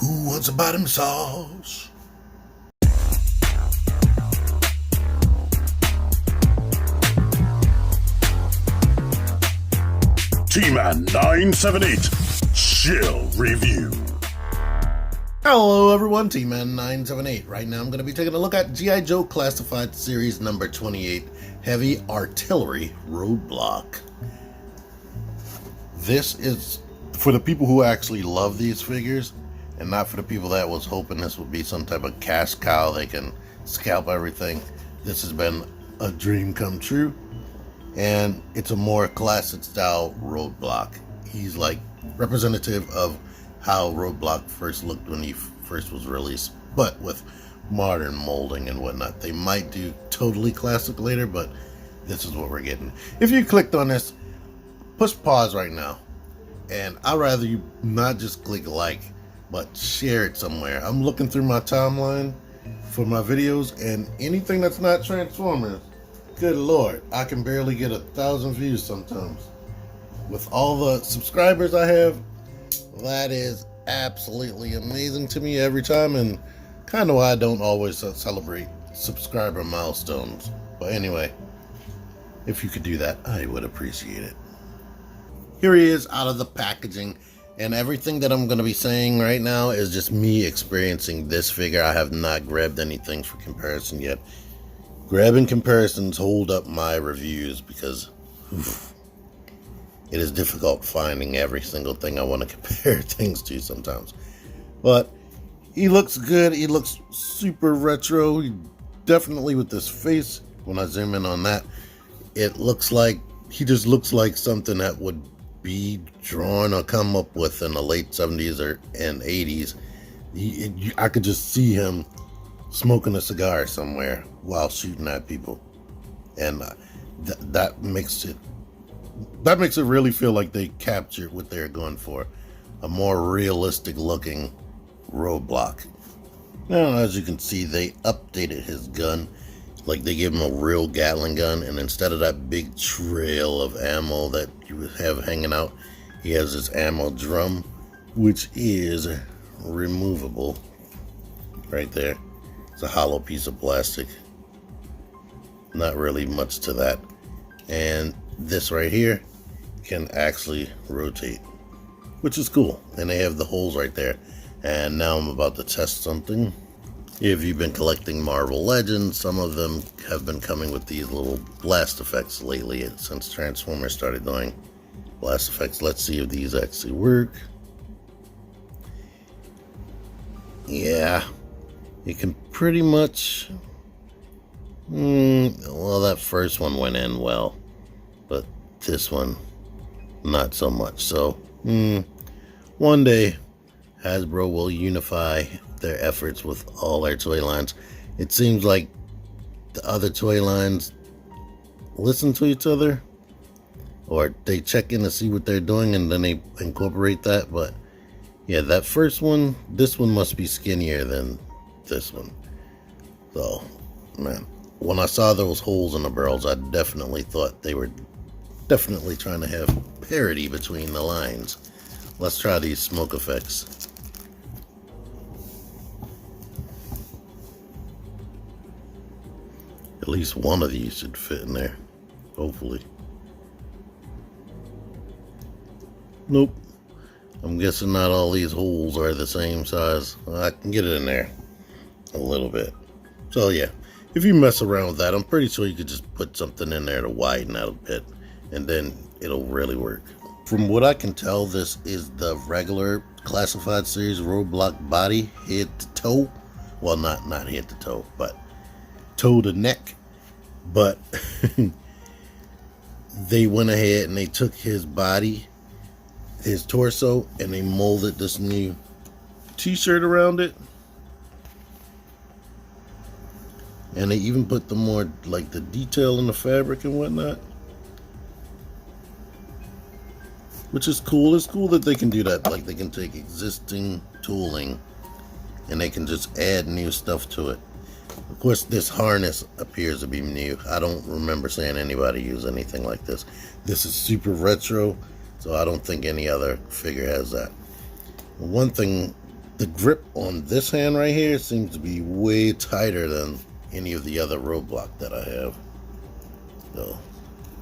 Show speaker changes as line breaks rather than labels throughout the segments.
Who wants a bottom sauce?
T-Man 978 Chill Review.
Hello everyone, T-Man 978. Right now I'm going to be taking a look at G.I. Joe Classified Series number 28, Heavy Artillery Roadblock. This is for the people who actually love these figures, and not for the people that was hoping this would be some type of cash cow they can scalp everything. This has been a dream come true, and it's a more classic style Roadblock. He's like representative of how Roadblock first looked when he first was released, but with modern molding and whatnot. They might do totally classic later, but this is what we're getting. If you clicked on this, push pause right now, and I'd rather you not just click like, but share it somewhere. I'm looking through my timeline for my videos, and anything that's not Transformers, good lord, I can barely get 1,000 views sometimes. With all the subscribers I have, that is absolutely amazing to me every time, and kind of why I don't always celebrate subscriber milestones. But anyway, if you could do that, I would appreciate it. Here he is out of the packaging, and everything that I'm going to be saying right now is just me experiencing this figure. I have not grabbed anything for comparison yet. Grabbing comparisons hold up my reviews because it is difficult finding every single thing I want to compare things to sometimes. But he looks good. He looks super retro. Definitely with this face, when I zoom in on that, it looks like he just looks like something that would be drawn or come up with in the late 70s and 80s. I could just see him smoking a cigar somewhere while shooting at people, and that makes it really feel like they captured what they're going for, a more realistic looking Roadblock. Now, as you can see, they updated his gun. Like, they gave him a real Gatling gun, and instead of that big trail of ammo that you would have hanging out, he has this ammo drum, which is removable right there. It's a hollow piece of plastic. Not really much to that. And this right here can actually rotate, which is cool. And they have the holes right there. And now I'm about to test something. If you've been collecting Marvel Legends, some of them have been coming with these little blast effects lately since Transformers started doing blast effects. Let's see if these actually work. Yeah, you can pretty much, well, that first one went in well, but this one, not so much. So, one day, Hasbro will unify their efforts with all their toy lines. It seems like the other toy lines listen to each other, or they check in to see what they're doing and then they incorporate that. But yeah, that first one, this one must be skinnier than this one. So, man, when I saw those holes in the barrels, I definitely thought they were definitely trying to have parity between the lines. Let's try these smoke effects. At least one of these should fit in there, hopefully. Nope. I'm guessing not all these holes are the same size. I can get it in there a little bit. So yeah, if you mess around with that, I'm pretty sure you could just put something in there to widen out a bit, and then it'll really work. From what I can tell, this is the regular Classified Series Roadblock body, head to toe. Well, not head to toe, but toe to neck. But they went ahead and they took his body, his torso, and they molded this new t-shirt around it. And they even put the more, like, the detail in the fabric and whatnot, which is cool. It's cool that they can do that. Like, they can take existing tooling and they can just add new stuff to it. Of course, this harness appears to be new. I don't remember seeing anybody use anything like this. This is super retro, so I don't think any other figure has that. One thing The grip on this hand right here seems to be way tighter than any of the other Roadblock that I have. So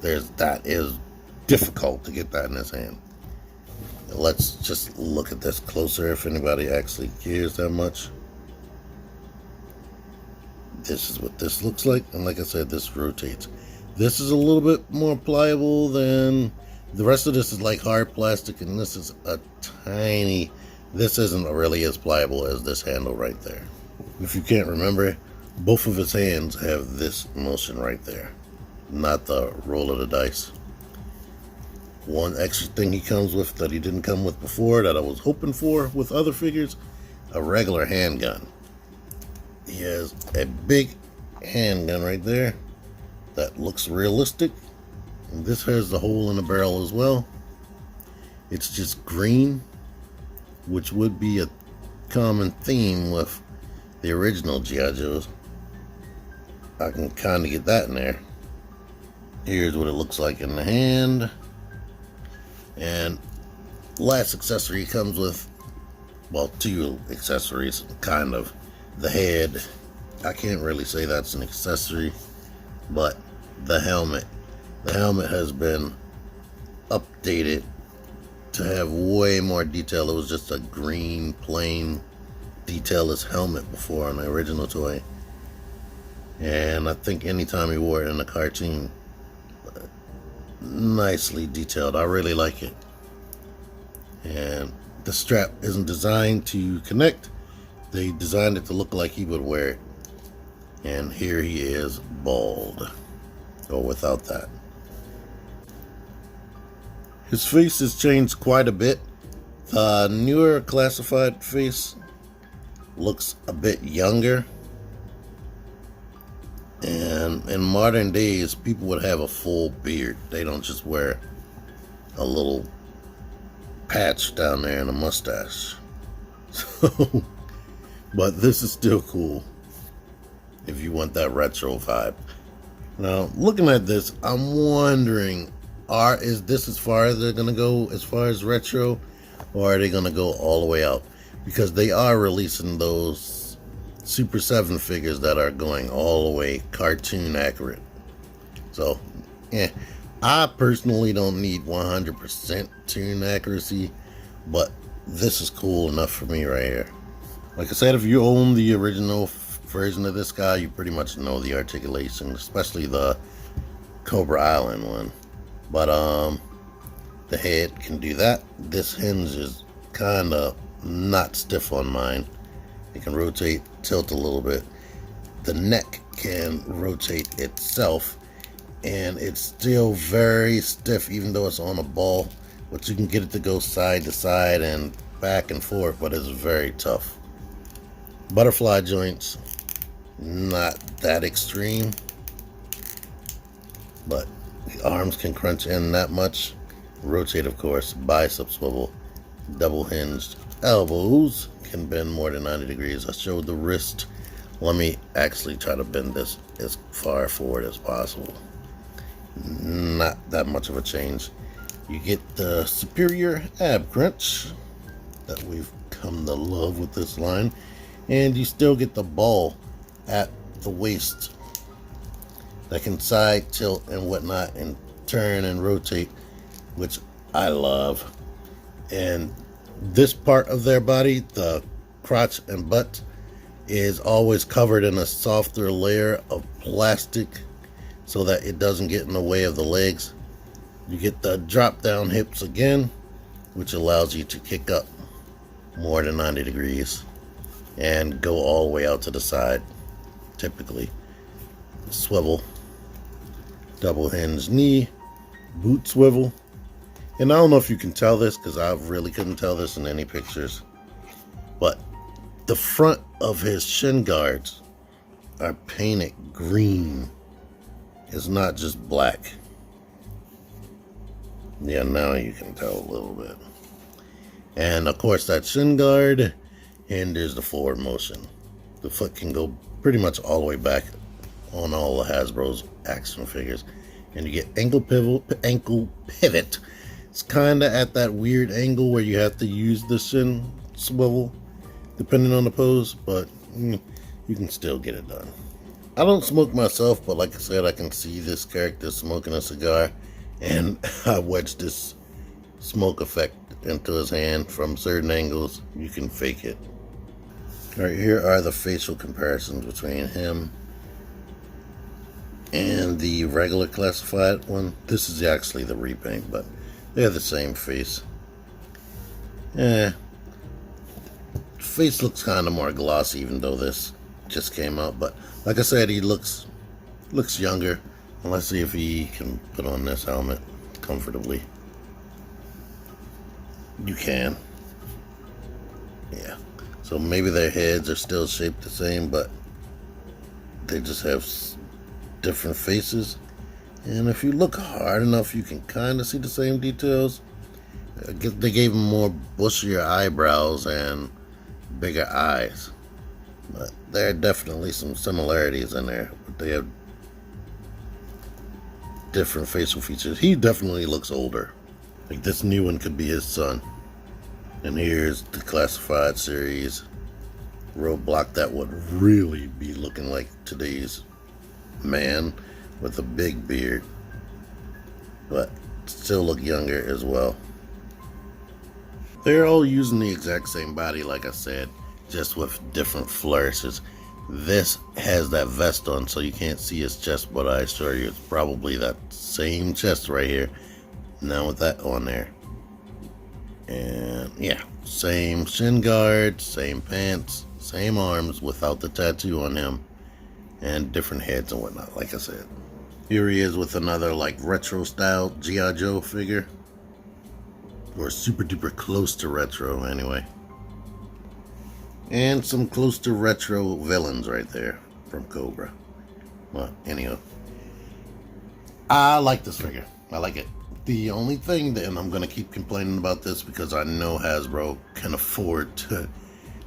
that is difficult to get that in his hand. Let's just look at this closer if anybody actually cares that much. This is what this looks like, and like I said, this rotates. This is a little bit more pliable than the rest of this. Is like hard plastic, and this is a tiny. This isn't really as pliable as this handle right there. If you can't remember, both of his hands have this motion right there, not the roll of the dice. One extra thing he comes with that he didn't come with before that I was hoping for with other figures, a regular handgun. He has a big handgun right there that looks realistic. And this has the hole in the barrel as well. It's just green, which would be a common theme with the original G.I. Joes. I can kind of get that in there. Here's what it looks like in the hand. And last accessory comes with, well, two accessories, kind of. The head, I can't really say that's an accessory, but the helmet. The helmet has been updated to have way more detail. It was just a green, plain, detailless helmet before on the original toy. And I think anytime he wore it in a cartoon, nicely detailed. I really like it. And the strap isn't designed to connect. They designed it to look like he would wear it. And here he is bald, or without that. His face has changed quite a bit. The newer classified face looks a bit younger. And in modern days, people would have a full beard. They don't just wear a little patch down there and a mustache. So, but this is still cool if you want that retro vibe. Now, looking at this, I'm wondering, is this as far as they're going to go as far as retro, or are they going to go all the way out? Because they are releasing those Super 7 figures that are going all the way cartoon accurate. So, I personally don't need 100% tune accuracy, but this is cool enough for me right here. Like I said, if you own the original version of this guy, you pretty much know the articulation, especially the Cobra Island one. But the head can do that. This hinge is kind of not stiff on mine. It can rotate, tilt a little bit. The neck can rotate itself, and it's still very stiff even though it's on a ball. But you can get it to go side to side and back and forth, but it's very tough. Butterfly joints, not that extreme, but the arms can crunch in that much. Rotate, of course. Bicep swivel. Double hinged. Elbows can bend more than 90 degrees. I showed the wrist. Let me actually try to bend this as far forward as possible. Not that much of a change. You get the superior ab crunch that we've come to love with this line, and you still get the ball at the waist that can side tilt and whatnot and turn and rotate, which I love. And this part of their body, the crotch and butt, is always covered in a softer layer of plastic so that it doesn't get in the way of the legs. You get the drop down hips again, which allows you to kick up more than 90 degrees and go all the way out to the side. Typically swivel, double hinge knee, boot swivel. And I don't know if you can tell this, because I really couldn't tell this in any pictures, but the front of his shin guards are painted green. It's not just black. Yeah, now you can tell a little bit. And of course, that shin guard hinders the forward motion. The foot can go pretty much all the way back on all the Hasbro's action figures. And you get ankle pivot. It's kind of at that weird angle where you have to use the shin swivel depending on the pose, but you can still get it done. I don't smoke myself, but like I said, I can see this character smoking a cigar, and I wedged this smoke effect into his hand from certain angles. You can fake it. Alright, here are the facial comparisons between him and the regular classified one. This is actually the repaint, but they're the same face. Face looks kind of more glossy, even though this just came out. But like I said, he looks younger. And let's see if he can put on this helmet comfortably. You can. Yeah. So maybe their heads are still shaped the same, but they just have different faces. And if you look hard enough, you can kind of see the same details. I guess they gave him more bushier eyebrows and bigger eyes. But there are definitely some similarities in there. But they have different facial features. He definitely looks older. Like this new one could be his son. And here's the classified series Roadblock that would really be looking like today's man with a big beard, but still look younger as well. They're all using the exact same body, like I said, just with different flourishes. This has that vest on, so you can't see his chest, but I assure you it's probably that same chest right here, now with that on there. And yeah, same shin guard, same pants, same arms without the tattoo on him, and different heads and whatnot, like I said. Here he is with another like retro style GIJOE figure, or super duper close to retro anyway. And some close to retro villains right there from Cobra. Well, anyhow, I like this figure. I like it. The only thing, and I'm going to keep complaining about this because I know Hasbro can afford to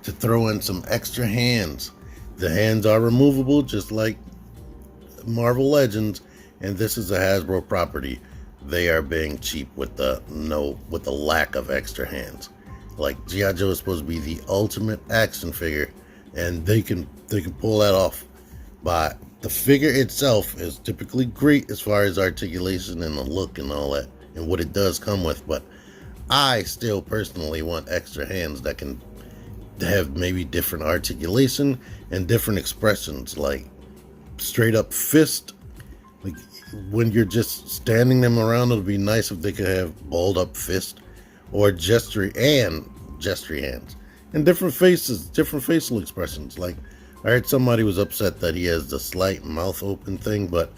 throw in some extra hands. The hands are removable just like Marvel Legends, and this is a Hasbro property. They are being cheap with the lack of extra hands. Like G.I. Joe is supposed to be the ultimate action figure, and they can pull that off. But the figure itself is typically great as far as articulation and the look and all that, and what it does come with. But I still personally want extra hands that can have maybe different articulation and different expressions, like straight up fist. Like when you're just standing them around, it would be nice if they could have balled up fist, or gestury hands, and different faces, different facial expressions. Like I heard somebody was upset that he has the slight mouth open thing, but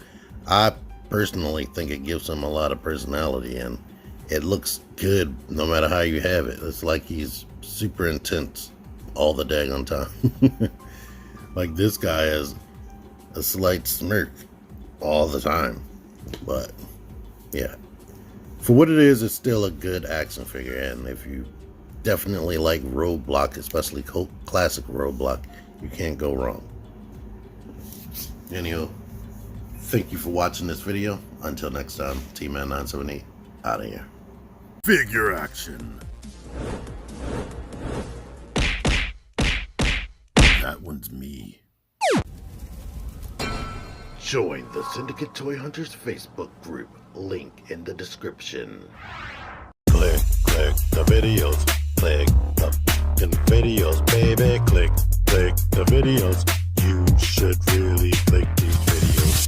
I personally think it gives him a lot of personality, and it looks good no matter how you have it. It's like he's super intense all the daggone time. Like this guy has a slight smirk all the time. But yeah, for what it is, it's still a good action figure. And if you definitely like Roadblock, especially classic Roadblock, you can't go wrong. Anyhow, thank you for watching this video. Until next time, T-Man978 out of here.
Figure action.
That one's me. Join the Syndicate Toy Hunters Facebook group. Link in the description.
Click the videos. Click the fucking videos, baby. Click the videos. You should really click these videos.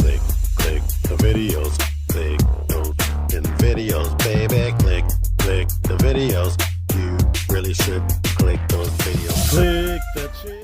Click the videos. Click those fucking videos, baby. Click the videos. You really should click those videos. Click that shit.